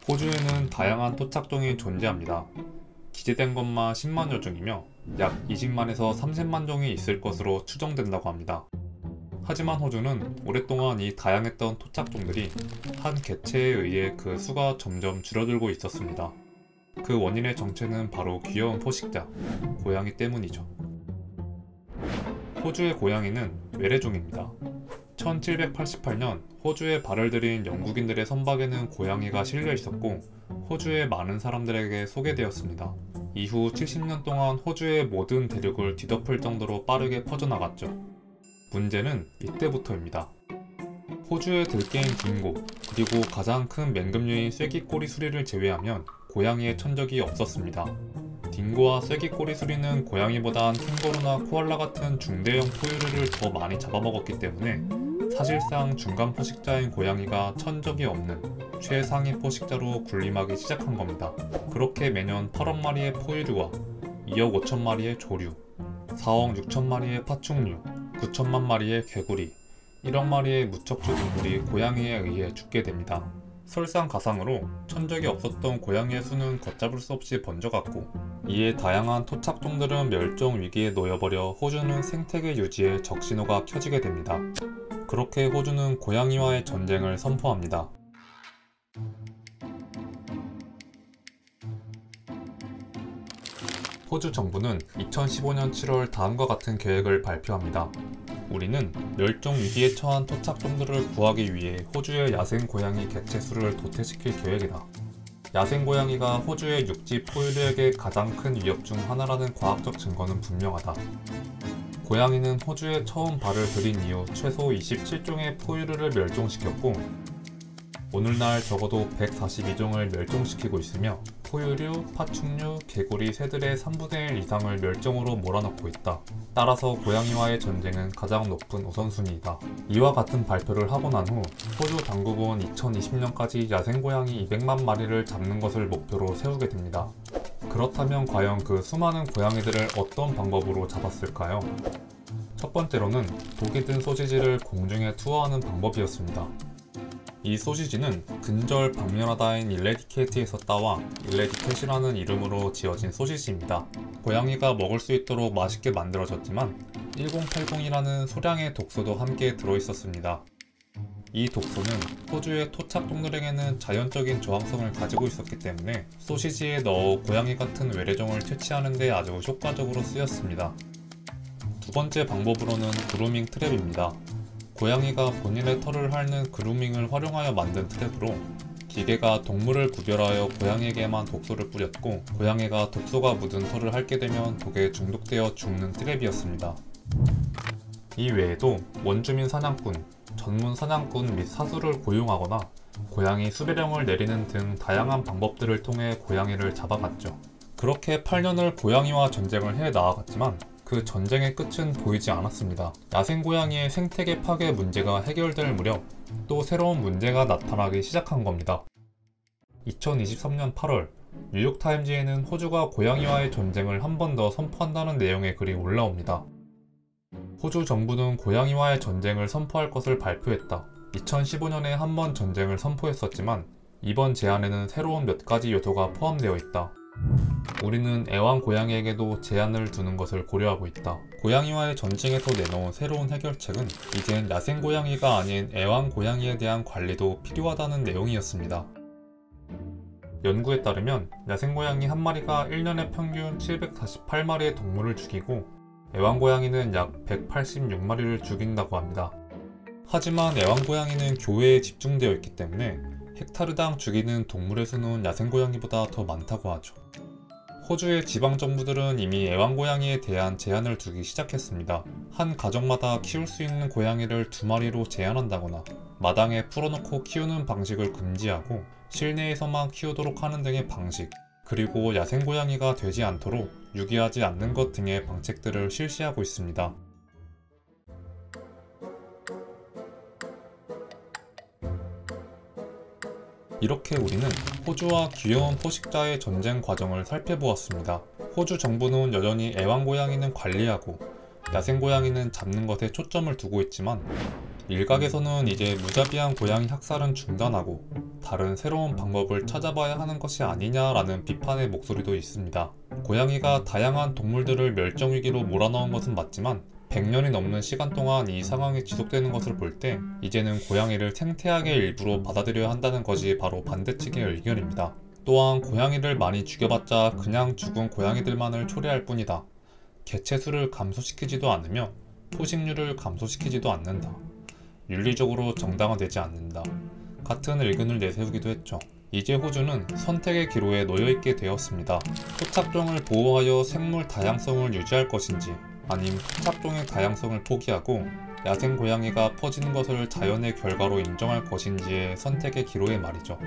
호주에는 다양한 토착종이 존재합니다. 기재된 것만 10만여 종이며 약 20만에서 30만 종이 있을 것으로 추정된다고 합니다. 하지만 호주는 오랫동안 이 다양했던 토착종들이 한 개체에 의해 그 수가 점점 줄어들고 있었습니다. 그 원인의 정체는 바로 귀여운 포식자, 고양이 때문이죠. 호주의 고양이는 외래종입니다. 1788년 호주에 발을 들인 영국인들의 선박에는 고양이가 실려 있었고 호주의 많은 사람들에게 소개되었습니다. 이후 70년 동안 호주의 모든 대륙을 뒤덮을 정도로 빠르게 퍼져나갔죠. 문제는 이때부터입니다. 호주의 들개인 딩고, 그리고 가장 큰 맹금류인 쐐기꼬리 수리를 제외하면 고양이의 천적이 없었습니다. 딩고와 쐐기꼬리 수리는 고양이보단 캥거루나 코알라 같은 중대형 포유류를 더 많이 잡아먹었기 때문에 사실상 중간 포식자인 고양이가 천적이 없는 최상위 포식자로 군림하기 시작한 겁니다. 그렇게 매년 8억 마리의 포유류와 2억 5천 마리의 조류, 4억 6천 마리의 파충류, 9천만 마리의 개구리, 1억 마리의 무척추 동물이 고양이에 의해 죽게 됩니다. 설상가상으로 천적이 없었던 고양이의 수는 걷잡을 수 없이 번져갔고, 이에 다양한 토착종들은 멸종 위기에 놓여버려 호주는 생태계 유지에 적신호가 켜지게 됩니다. 그렇게 호주는 고양이와의 전쟁을 선포합니다. 호주 정부는 2015년 7월 다음과 같은 계획을 발표합니다. 우리는 멸종 위기에 처한 토착종들을 구하기 위해 호주의 야생 고양이 개체 수를 도태시킬 계획이다. 야생 고양이가 호주의 육지 포유류에게 가장 큰 위협 중 하나라는 과학적 증거는 분명하다. 고양이는 호주에 처음 발을 들인 이후 최소 27종의 포유류를 멸종시켰고 오늘날 적어도 142종을 멸종시키고 있으며 포유류, 파충류, 개구리, 새들의 3분의 1 이상을 멸종으로 몰아넣고 있다. 따라서 고양이와의 전쟁은 가장 높은 우선순위이다. 이와 같은 발표를 하고 난 후 호주 당국은 2020년까지 야생고양이 200만 마리를 잡는 것을 목표로 세우게 됩니다. 그렇다면 과연 그 수많은 고양이들을 어떤 방법으로 잡았을까요? 첫 번째로는 독이 든 소시지를 공중에 투하하는 방법이었습니다. 이 소시지는 근절 박멸하다인 일레디케이트에서 따와 일레디켓이라는 이름으로 지어진 소시지입니다. 고양이가 먹을 수 있도록 맛있게 만들어졌지만 1080이라는 소량의 독소도 함께 들어있었습니다. 이 독소는 호주의 토착종들에게는 자연적인 저항성을 가지고 있었기 때문에 소시지에 넣어 고양이 같은 외래종을 퇴치하는 데 아주 효과적으로 쓰였습니다. 두 번째 방법으로는 그루밍 트랩입니다. 고양이가 본인의 털을 핥는 그루밍을 활용하여 만든 트랩으로 기계가 동물을 구별하여 고양이에게만 독소를 뿌렸고 고양이가 독소가 묻은 털을 핥게 되면 독에 중독되어 죽는 트랩이었습니다. 이 외에도 원주민 사냥꾼, 전문 사냥꾼 및 사수를 고용하거나 고양이 수배령을 내리는 등 다양한 방법들을 통해 고양이를 잡아갔죠. 그렇게 8년을 고양이와 전쟁을 해 나아갔지만 그 전쟁의 끝은 보이지 않았습니다. 야생고양이의 생태계 파괴 문제가 해결될 무렵 또 새로운 문제가 나타나기 시작한 겁니다. 2023년 8월 뉴욕타임즈에는 호주가 고양이와의 전쟁을 한 번 더 선포한다는 내용의 글이 올라옵니다. 호주 정부는 고양이와의 전쟁을 선포할 것을 발표했다. 2015년에 한 번 전쟁을 선포했었지만 이번 제안에는 새로운 몇 가지 요소가 포함되어 있다. 우리는 애완고양이에게도 제한을 두는 것을 고려하고 있다. 고양이와의 전쟁에서 내놓은 새로운 해결책은 이젠 야생고양이가 아닌 애완고양이에 대한 관리도 필요하다는 내용이었습니다. 연구에 따르면 야생고양이 한 마리가 1년에 평균 748마리의 동물을 죽이고 애완고양이는 약 186마리를 죽인다고 합니다. 하지만 애완고양이는 교회에 집중되어 있기 때문에 헥타르당 죽이는 동물의 수는 야생고양이보다 더 많다고 하죠. 호주의 지방정부들은 이미 애완고양이에 대한 제한을 두기 시작했습니다. 한 가정마다 키울 수 있는 고양이를 2마리로 제한한다거나 마당에 풀어놓고 키우는 방식을 금지하고 실내에서만 키우도록 하는 등의 방식, 그리고 야생고양이가 되지 않도록 유기하지 않는 것 등의 방책들을 실시하고 있습니다. 이렇게 우리는 호주와 귀여운 포식자의 전쟁 과정을 살펴보았습니다. 호주 정부는 여전히 애완고양이는 관리하고 야생고양이는 잡는 것에 초점을 두고 있지만 일각에서는 이제 무자비한 고양이 학살은 중단하고 다른 새로운 방법을 찾아봐야 하는 것이 아니냐라는 비판의 목소리도 있습니다. 고양이가 다양한 동물들을 멸종위기로 몰아넣은 것은 맞지만 100년이 넘는 시간 동안 이 상황이 지속되는 것을 볼 때 이제는 고양이를 생태학의 일부로 받아들여야 한다는 것이 바로 반대측의 의견입니다. 또한 고양이를 많이 죽여봤자 그냥 죽은 고양이들만을 초래할 뿐이다. 개체수를 감소시키지도 않으며 포식률을 감소시키지도 않는다. 윤리적으로 정당화되지 않는다. 같은 의견을 내세우기도 했죠. 이제 호주는 선택의 기로에 놓여있게 되었습니다. 토착종을 보호하여 생물 다양성을 유지할 것인지 아님 토착종의 다양성을 포기하고 야생 고양이가 퍼지는 것을 자연의 결과로 인정할 것인지의 선택의 기로에 말이죠.